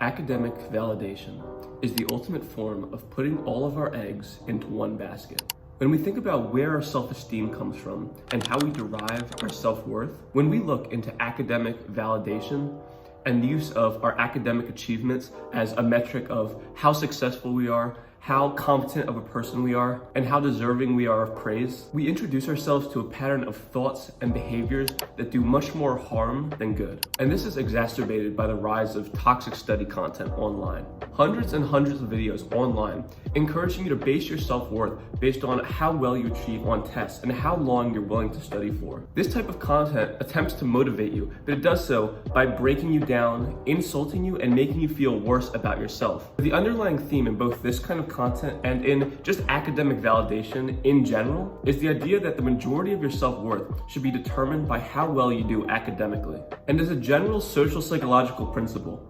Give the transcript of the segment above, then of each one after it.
Academic validation is the ultimate form of putting all of our eggs into one basket. When we think about where our self-esteem comes from and how we derive our self-worth, when we look into academic validation and the use of our academic achievements as a metric of how successful we are, how competent of a person we are, and how deserving we are of praise, we introduce ourselves to a pattern of thoughts and behaviors that do much more harm than good. And this is exacerbated by the rise of toxic study content online. Hundreds and hundreds of videos online encouraging you to base your self-worth based on how well you achieve on tests and how long you're willing to study for. This type of content attempts to motivate you, but it does so by breaking you down, insulting you, and making you feel worse about yourself. The underlying theme in both this kind of content and in just academic validation in general is the idea that the majority of your self-worth should be determined by how well you do academically. And as a general social psychological principle,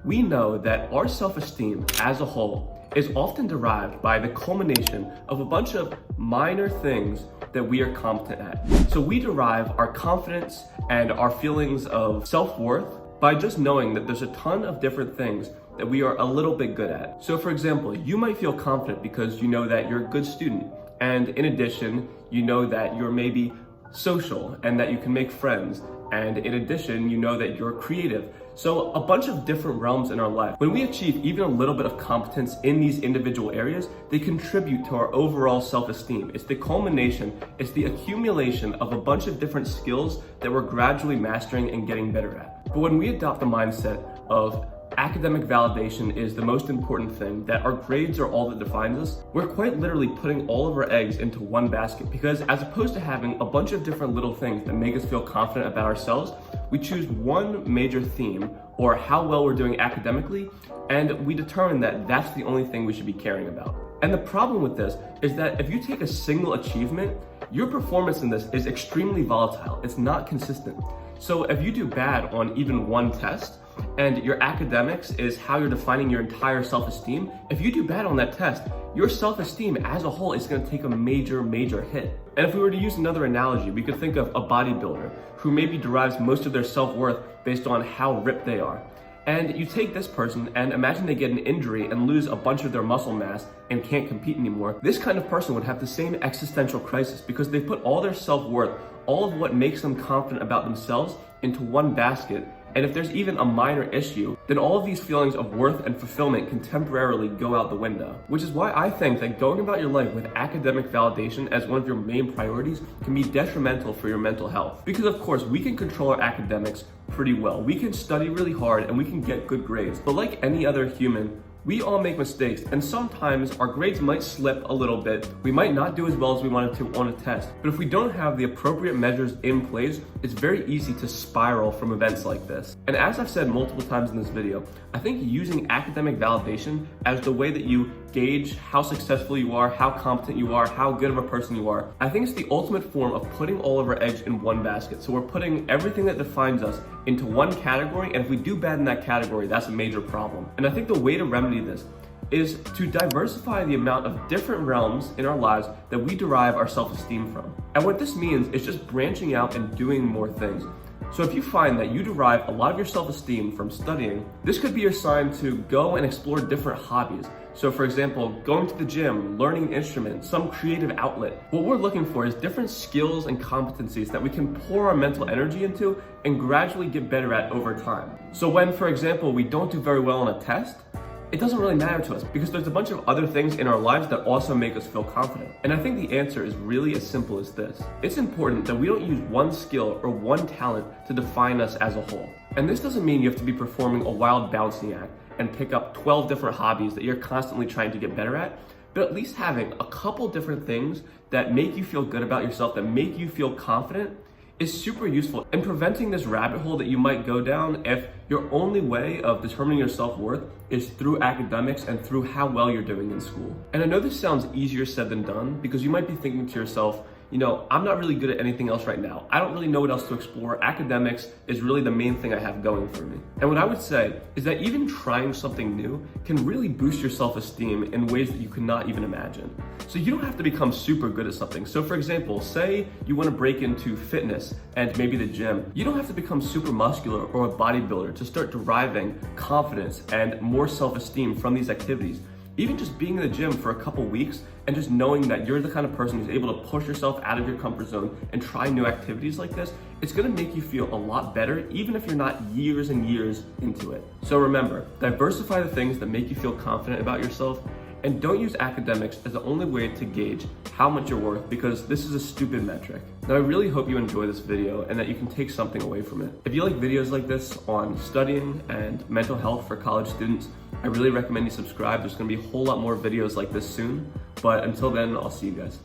we know that our self-esteem as a whole is often derived by the culmination of a bunch of minor things that we are competent at. So we derive our confidence and our feelings of self-worth by just knowing that there's a ton of different things that we are a little bit good at. So for example, you might feel confident because you know that you're a good student. And in addition, you know that you're maybe social and that you can make friends. And in addition, you know that you're creative. So a bunch of different realms in our life. When we achieve even a little bit of competence in these individual areas, they contribute to our overall self-esteem. It's the culmination, it's the accumulation of a bunch of different skills that we're gradually mastering and getting better at. But when we adopt the mindset of academic validation is the most important thing, that our grades are all that defines us, we're quite literally putting all of our eggs into one basket, because as opposed to having a bunch of different little things that make us feel confident about ourselves, we choose one major theme, or how well we're doing academically, and we determine that that's the only thing we should be caring about. And the problem with this is that if you take a single achievement, your performance in this is extremely volatile. It's not consistent. So if you do bad on even one test, and your academics is how you're defining your entire self-esteem, if you do bad on that test, your self-esteem as a whole is going to take a major hit. And if we were to use another analogy, we could think of a bodybuilder who maybe derives most of their self-worth based on how ripped they are. And you take this person and imagine they get an injury and lose a bunch of their muscle mass and can't compete anymore. This kind of person would have the same existential crisis because they put all their self-worth, all of what makes them confident about themselves, into one basket. And if there's even a minor issue, then all of these feelings of worth and fulfillment can temporarily go out the window. Which is why I think that going about your life with academic validation as one of your main priorities can be detrimental for your mental health. Because of course, we can control our academics pretty well. We can study really hard and we can get good grades. But like any other human, we all make mistakes, and sometimes our grades might slip a little bit. We might not do as well as we wanted to on a test. But if we don't have the appropriate measures in place, it's very easy to spiral from events like this. And as I've said multiple times in this video, I think using academic validation as the way that you gauge how successful you are, how competent you are, how good of a person you are, I think it's the ultimate form of putting all of our eggs in one basket. So we're putting everything that defines us into one category, and if we do bad in that category, that's a major problem. And I think the way to remedy this is to diversify the amount of different realms in our lives that we derive our self-esteem from. And what this means is just branching out and doing more things. So if you find that you derive a lot of your self-esteem from studying, this could be your sign to go and explore different hobbies. So for example, going to the gym, learning an instrument, some creative outlet. What we're looking for is different skills and competencies that we can pour our mental energy into and gradually get better at over time. So when, for example, we don't do very well on a test, it doesn't really matter to us because there's a bunch of other things in our lives that also make us feel confident. And I think the answer is really as simple as this. It's important that we don't use one skill or one talent to define us as a whole. And this doesn't mean you have to be performing a wild balancing act and pick up 12 different hobbies that you're constantly trying to get better at, but at least having a couple different things that make you feel good about yourself, that make you feel confident, is super useful in preventing this rabbit hole that you might go down if your only way of determining your self-worth is through academics and through how well you're doing in school. And I know this sounds easier said than done because you might be thinking to yourself, I'm not really good at anything else right now. I don't really know what else to explore. Academics is really the main thing I have going for me. And what I would say is that even trying something new can really boost your self-esteem in ways that you could not even imagine. So you don't have to become super good at something. So for example, say you want to break into fitness and maybe the gym. You don't have to become super muscular or a bodybuilder to start deriving confidence and more self-esteem from these activities. Even just being in the gym for a couple weeks and just knowing that you're the kind of person who's able to push yourself out of your comfort zone and try new activities like this, it's gonna make you feel a lot better, even if you're not years and years into it. So remember, diversify the things that make you feel confident about yourself, and don't use academics as the only way to gauge how much you're worth, because this is a stupid metric. Now, I really hope you enjoy this video and that you can take something away from it. If you like videos like this on studying and mental health for college students, I really recommend you subscribe. There's gonna be a whole lot more videos like this soon, but until then, I'll see you guys.